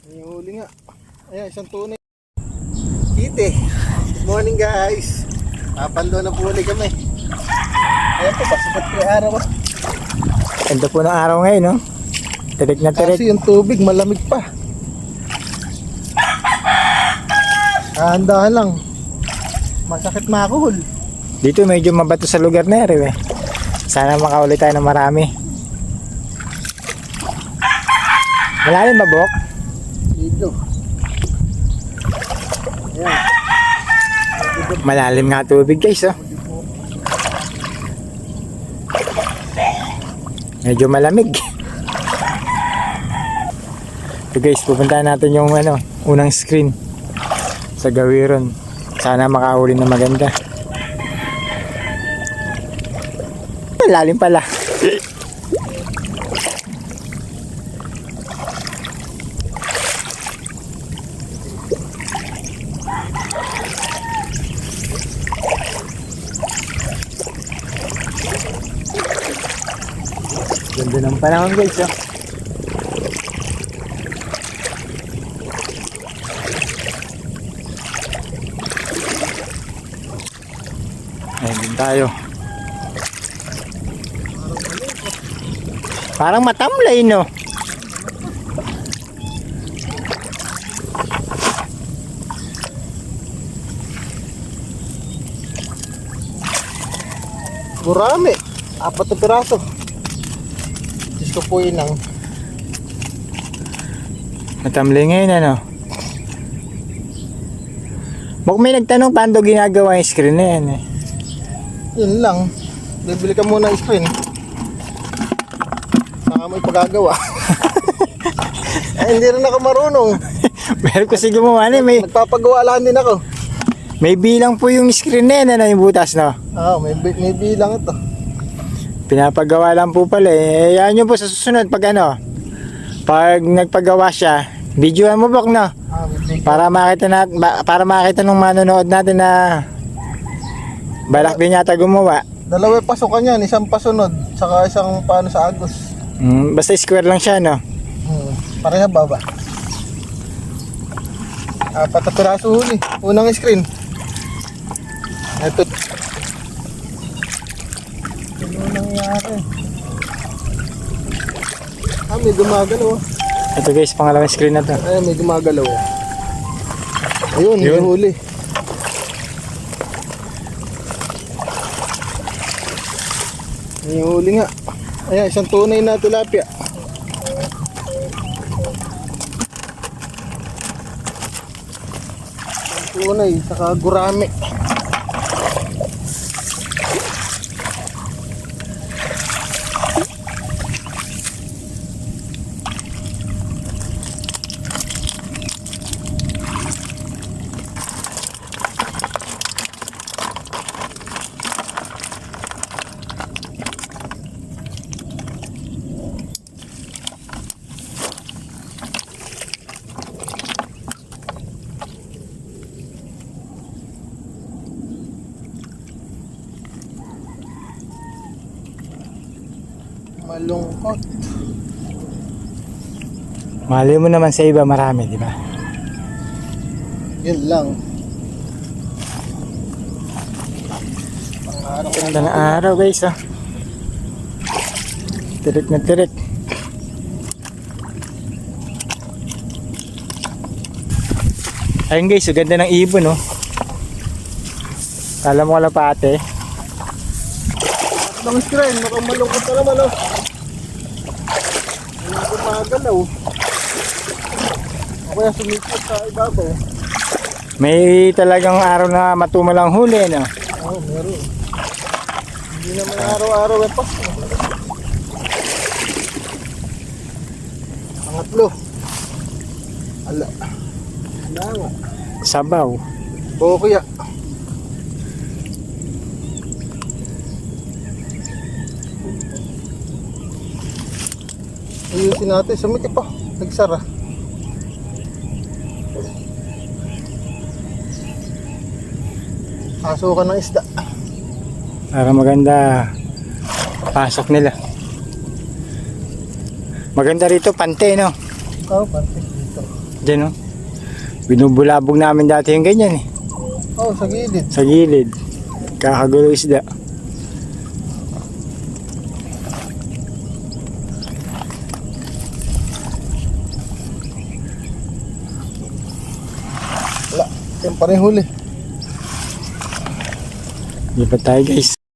May huli nga. Ayan, isang tunay. Kite. Good morning guys. Papando na po ulit kami. Ayan po, pasikat po yung araw. Ganda po ng araw ngayon, no? Tirik na tirik. Kasi yung tubig malamig pa. Dahan-dahan lang. Masakit makuhol. Dito medyo mabato sa lugar na rin, eh. Sana makauli tayo ng marami. Malalim ba, Bok? Dito. Ayan. Malalim nga tubig, guys, oh. Medyo malamig. So guys, pupuntahan natin yung unang screen sa Gawiron. Sana makahuli na maganda. Lalim pala. Ganda ng panahon, guys, oh. Ayun din tayo. Parang matamlay, no? Gurami. 4 na piraso. Diyos ko po yun ang. Matamlay ngayon, ano? Baka may nagtanong paano ginagawa yung screen na yan, eh. Yun lang. Bibili ka muna ng screen. Saka mo ipagagawa. Hindi rin ako marunong. Pero kasi gumawa na, Nagpapagawa lang din ako. may bilang po yung screen na yan, yung butas, no? May bilang ito. Pinapagawa lang po pala, eh. Yan nyo po sa susunod pag pag nagpagawa siya, videoan mo, Bok, no? May bilang. Para makita nung manonood natin na balak din yata gumawa. Dalawa pasukan yan. Isang pasunod. Saka isang paano sa agos. Basta square lang siya, no? Pareha baba. 4 na piraso huli. Unang screen. Ito. Ano nangyari? May gumagalaw. Ito, guys, pangalawang screen na to. Ay, may gumagalaw. Ayun, may huli. May huli nga. Ayan, isang tunay na tilapia. Isang tunay, saka gurami. Malungkot. Mali mo naman sa iba, marami, di ba? Yun lang. Pang-araw. Ganda na araw, guys, oh. Tirik na tirik. Ayun, guys, so ganda ng ibon, oh. Kala mo kalapate. Ang screen, mukhang malungkot na naman, oh. Hindi ko magalaw. O kaya sumikot sa ibabaw. May talagang araw na matumalang huli, no? Meron. Hindi naman araw-araw yung pasto. Pangatlo. Ala. Wala nga. Sabaw. Oo kuya. Ayusin natin. Sumikip pa. Nagsara. Pasukan ng isda. Para maganda pasok nila. Maganda rito, pante, no? Ikaw, pantik dito. Diyan oh. Binubulabog namin dati yung ganyan eh. Oh, sa gilid. Sa gilid. Kakagulo isda. Wala, yan pa rin huli. Lipat tayo guys.